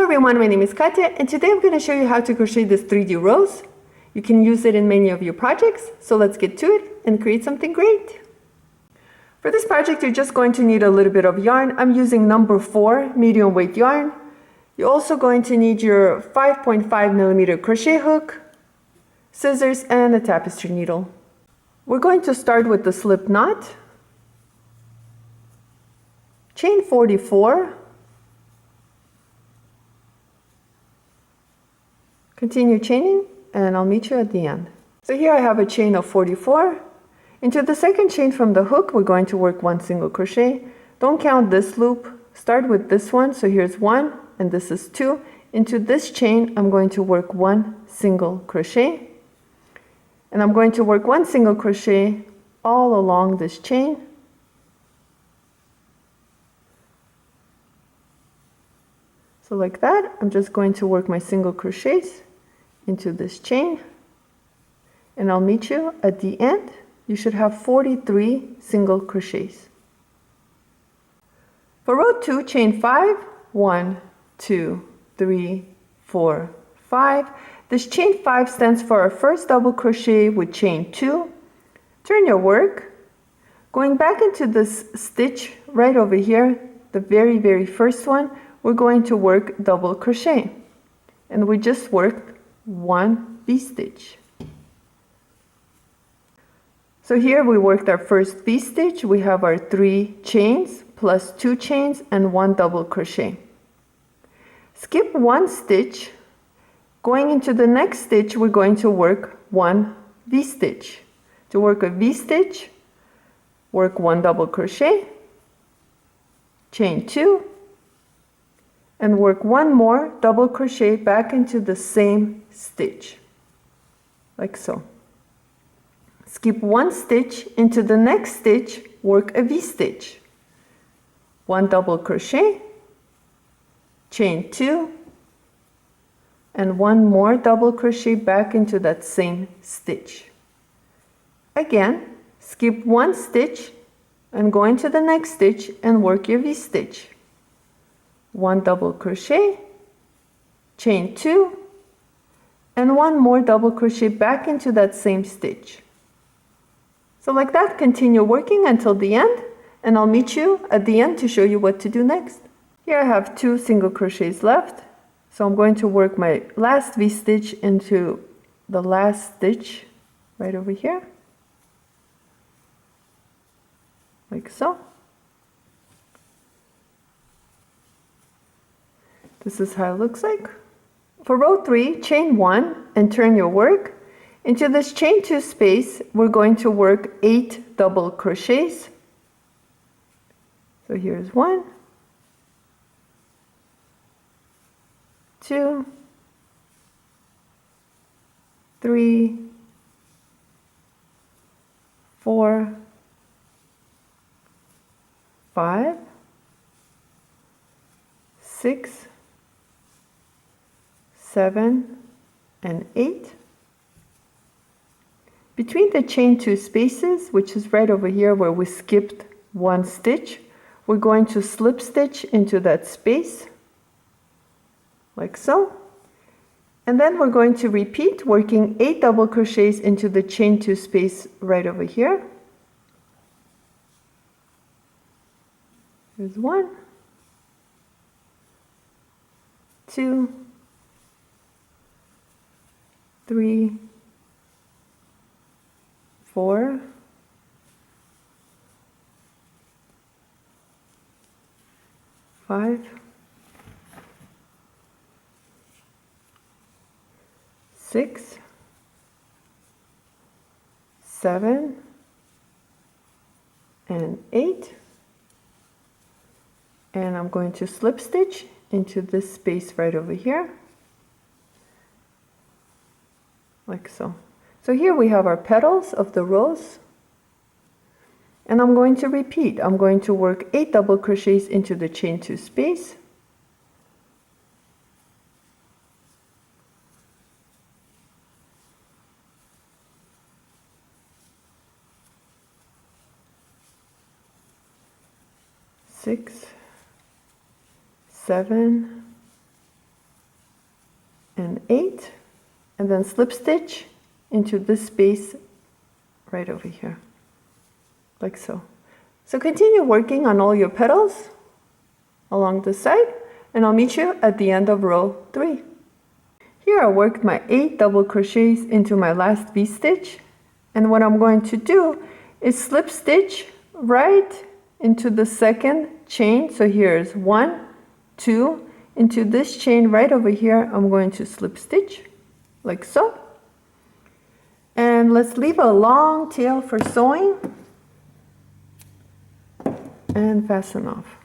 everyone, my name is Katya and today I'm going to show you how to crochet this 3D rose. You can use it in many of your projects, so let's get to it and create something great. For this project you're just going to need a little bit of yarn. I'm using number 4 medium weight yarn. You're also going to need your 5.5mm crochet hook, scissors and a tapestry needle. We're going to start with the slip knot, chain 44, continue chaining and I'll meet you at the end. So here I have a chain of 44. Into the second chain from the hook we're going to work 1 single crochet. Don't count this loop, start with this one. So here's 1 and this is 2. Into this chain I'm going to work 1 single crochet and I'm going to work 1 single crochet all along this chain. So like that, I'm just going to work my single crochets into this chain and I'll meet you at the end. You should have 43 single crochets. For row 2, chain 5, 1, 2, 3, 4, 5. This chain 5 stands for our first double crochet with chain 2. Turn your work, going back into this stitch right over here, the very first one, we're going to work double crochet and we just worked 1 V-stitch. So here we worked our first V-stitch. We have our 3 chains plus 2 chains and 1 double crochet. Skip 1 stitch. Going into the next stitch we're going to work 1 V-stitch. To work a V-stitch, work 1 double crochet, chain 2 and work 1 more double crochet back into the same stitch, like so. Skip 1 stitch. Into the next stitch work a V-stitch, 1 double crochet, chain 2 and 1 more double crochet back into that same stitch. Again, skip 1 stitch and go into the next stitch and work your V-stitch, 1 double crochet, chain 2 and 1 more double crochet back into that same stitch. So like that, continue working until the end and I'll meet you at the end to show you what to do next. Here I have 2 single crochets left, so I'm going to work my last V-stitch into the last stitch right over here, like so. This is how it looks like. For row 3, chain 1 and turn your work. Into this chain 2 space, we're going to work 8 double crochets. So here's 1, 2, 3, 4, 5, 6, 7 and 8. Between the chain 2 spaces, which is right over here where we skipped 1 stitch, we're going to slip stitch into that space, like so. And then we're going to repeat, working 8 double crochets into the chain 2 space right over here. Here's 1, 2, 3, 4, 5, 6, 7 and 8. And I'm going to slip stitch into this space right over here, like so. So here we have our petals of the rose and I'm going to repeat. I'm going to work 8 double crochets into the chain 2 space, six, 7 8, and then slip stitch into this space right over here, like so. So continue working on all your petals along the side, and I'll meet you at the end of row 3. Here I worked my 8 double crochets into my last V-stitch, and what I'm going to do is slip stitch right into the second chain. So here's 1, 2, into this chain right over here. I'm going to slip stitch like so, and let's leave a long tail for sewing and fasten off.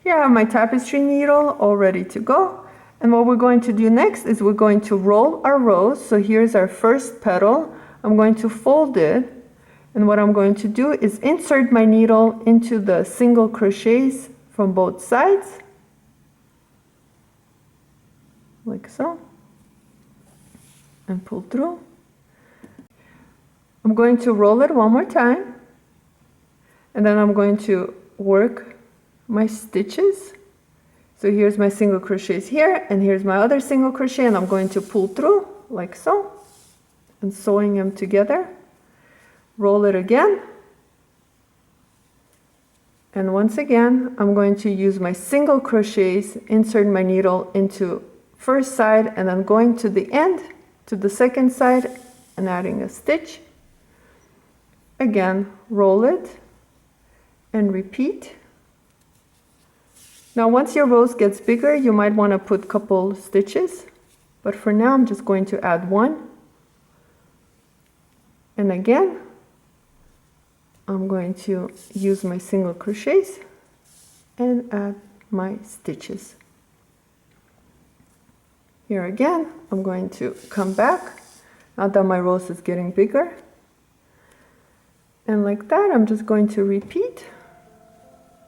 Here I have my tapestry needle all ready to go, and what we're going to do next is we're going to roll our rows. So here's our first petal. I'm going to fold it, and what I'm going to do is insert my needle into the single crochets from both sides, like so, and pull through. I'm going to roll it one more time, and then I'm going to work my stitches. So here's my single crochets here, and here's my other single crochet, and I'm going to pull through like so, and sewing them together. Roll it again, and once again I'm going to use my single crochets, insert my needle into first side, and then going to the end to the second side and adding a stitch. Again, roll it and repeat. Now once your rows gets bigger, you might want to put a couple stitches, but for now I'm just going to add 1, and again I'm going to use my single crochets and add my stitches. Here again I'm going to come back now that my rows is getting bigger, and like that I'm just going to repeat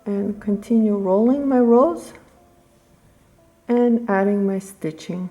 and continue rolling my rows and adding my stitching.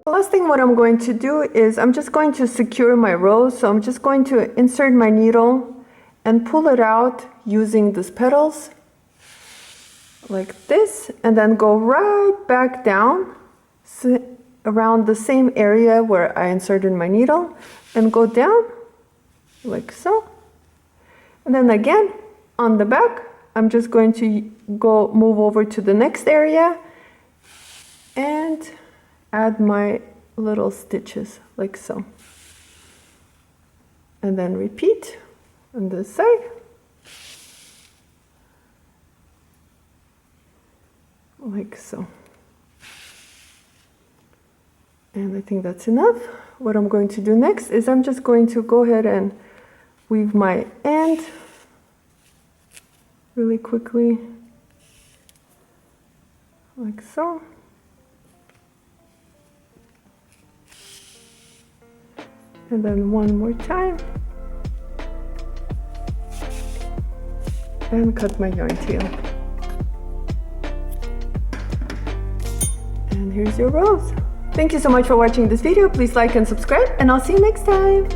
The last thing what I'm going to do is I'm just going to secure my rows. So I'm just going to insert my needle and pull it out using these petals like this, and then go right back down around the same area where I inserted my needle, and go down like so. And then again on the back I'm just going to move over to the next area and add my little stitches like so, and then repeat on this side like so. And I think that's enough. What I'm going to do next is I'm just going to go ahead and weave my end really quickly like so. And then one more time, and cut my yarn tail. And here's your rows. Thank you so much for watching this video. Please like and subscribe, and I'll see you next time.